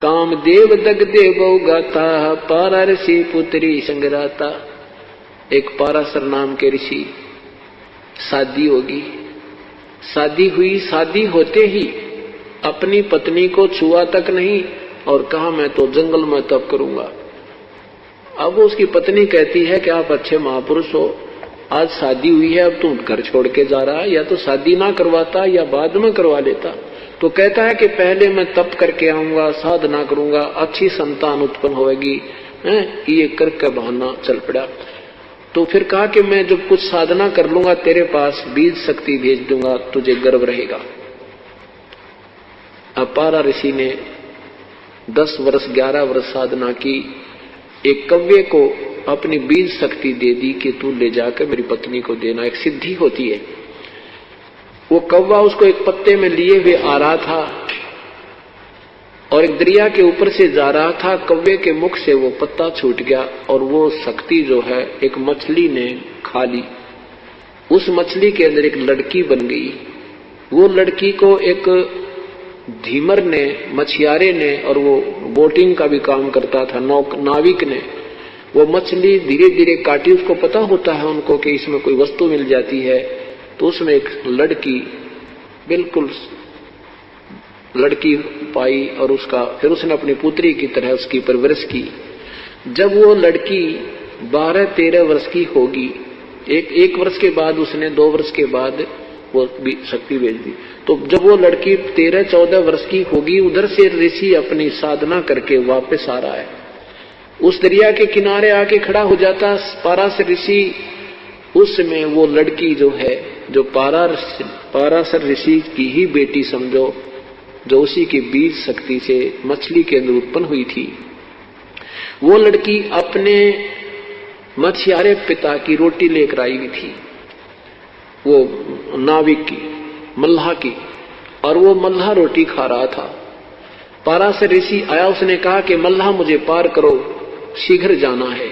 कामदेव दगदे बहु गाता, पारा ऋषि पुत्री संगराता। एक पाराशर नाम के ऋषि, शादी होगी, शादी हुई, शादी होते ही अपनी पत्नी को छुआ तक नहीं और कहा मैं तो जंगल में तप करूंगा। अब उसकी पत्नी कहती है कि आप अच्छे महापुरुष हो, आज शादी हुई है, अब तुम घर छोड़ के जा रहा है, या तो शादी ना करवाता या बाद में करवा लेता। तो कहता है कि पहले मैं तप करके आऊंगा, साधना करूंगा, अच्छी संतान उत्पन्न होगी, ये करके बहाना चल पड़ा। तो फिर कहा कि मैं जब कुछ साधना कर लूंगा तेरे पास बीज शक्ति भेज दूंगा, तुझे गर्व रहेगा। अब पारा ऋषि ने 10 वर्ष 11 वर्ष साधना की, एक कव्वे को अपनी बीज शक्ति दे दी कि तू ले जाकर मेरी पत्नी को देना। एक सिद्धि होती है। वो कौवा उसको एक पत्ते में लिए हुए आ रहा था और एक दरिया के ऊपर से जा रहा था। कौवे के मुख से वो पत्ता छूट गया और वो शक्ति जो है एक मछली ने खा ली। उस मछली के अंदर एक लड़की बन गई। वो लड़की को एक धीमर ने, मछियारे ने, और वो बोटिंग का भी काम करता था, नाविक ने, वो मछली धीरे धीरे काटी। उसको पता होता है उनको कि इसमें कोई वस्तु मिल जाती है, तो उसमें एक लड़की, बिल्कुल लड़की पाई और उसका फिर उसने अपनी पुत्री की तरह उसकी परवरिश की। जब वो लड़की 12-13 वर्ष की होगी, एक वर्ष के बाद उसने 2 वर्ष के बाद वो भी शक्ति भेज दी। तो जब वो लड़की 13-14 वर्ष की होगी, उधर से ऋषि अपनी साधना करके वापस आ रहा है। उस दरिया के किनारे आके खड़ा हो जाता पाराशर ऋषि। उसमें वो लड़की जो है, जो पाराशर ऋषि की ही बेटी समझो, जो उसी की बीज शक्ति से मछली के अंदर उत्पन्न हुई थी, वो लड़की अपने मछियारे पिता की रोटी लेकर आई हुई थी, वो नाविक की, मल्लाह की, और वो मल्लाह रोटी खा रहा था। पाराशर ऋषि आया, उसने कहा कि मल्लाह मुझे पार करो, शीघ्र जाना है।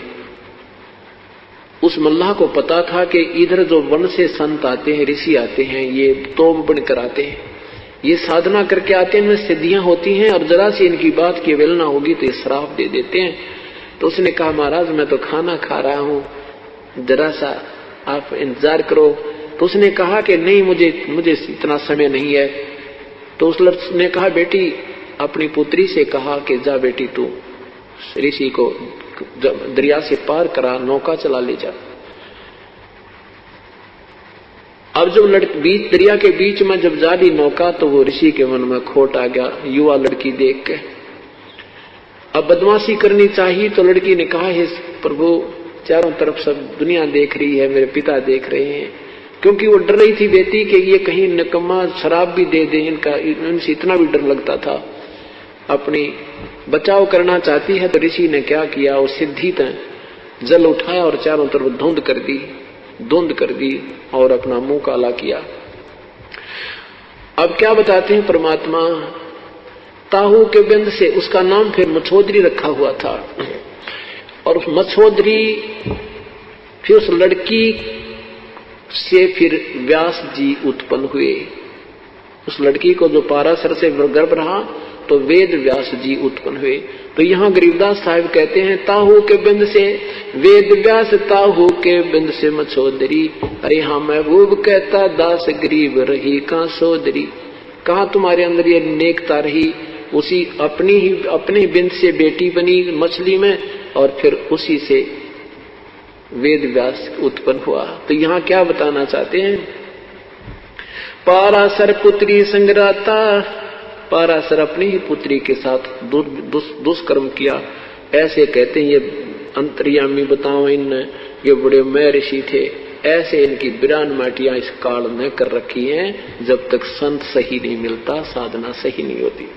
उस मल्लाह को पता था कि इधर जो वन से संत आते हैं, ऋषि आते हैं, ये तोम बनकर आते हैं, ये साधना करके आते हैं, इनमें सिद्धियां होती हैं, और जरा सी इनकी बात की अवहेलना होगी तो ये श्राप दे देते हैं। तो उसने कहा महाराज मैं तो खाना खा रहा हूं, जरा सा आप इंतजार करो। तो उसने कहा कि नहीं, मुझे इतना समय नहीं है। तो उस लड़की ने कहा बेटी, अपनी पुत्री से कहा कि जा बेटी तू ऋषि को दरिया से पार करा, नौका चला ले जा। अब जब दरिया के बीच में जब जा रही नौका, तो वो ऋषि के मन में खोट आ गया युवा लड़की देख के। अब बदमाशी करनी चाहिए, तो लड़की ने कहा हे प्रभु, चारों तरफ सब दुनिया देख रही है, मेरे पिता देख रहे हैं, क्योंकि वो डर रही थी बेटी कि ये कहीं निकम्मा शराब भी दे दे, इनसे इतना भी डर लगता था। अपनी बचाव करना चाहती है। तो ऋषि ने क्या किया, वो सिद्धि जल उठाया और चारों तरफ धुंध कर दी और अपना मुंह काला किया। अब क्या बताते हैं परमात्मा, ताहू के बिंद से उसका नाम फिर मछोदरी रखा हुआ था, और मछोदरी फिर उस लड़की से फिर व्यास जी उत्पन्न हुए। उस लड़की को जो पाराशर से गर्भ रहा तो वेद व्यास जी उत्पन्न हुए। तो यहाँ गरीबदास साहिब कहते हैं ताहू के बिंद से वेद व्यास, ताहू के बिंद से मछोदरी। अरे हाँ महबूब कहता दास गरीब रही कहाँ सोदरी। कहाँ तुम्हारे अंदर ये नेकता रही, उसी अपने बिंद से बेटी बनी मछली में, और फिर उसी से वेद व्यास उत्पन्न हुआ। तो यहाँ क्या बताना चाहते हैं, पाराशर पुत्री संगराता। पाराशर अपनी ही पुत्री के साथ दुष्कर्म किया। ऐसे कहते हैं ये अंतर्यामी बताओ इन, ये बड़े मैं ऋषि थे। ऐसे इनकी बिरान माटियां इस काल में कर रखी हैं। जब तक संत सही नहीं मिलता, साधना सही नहीं होती।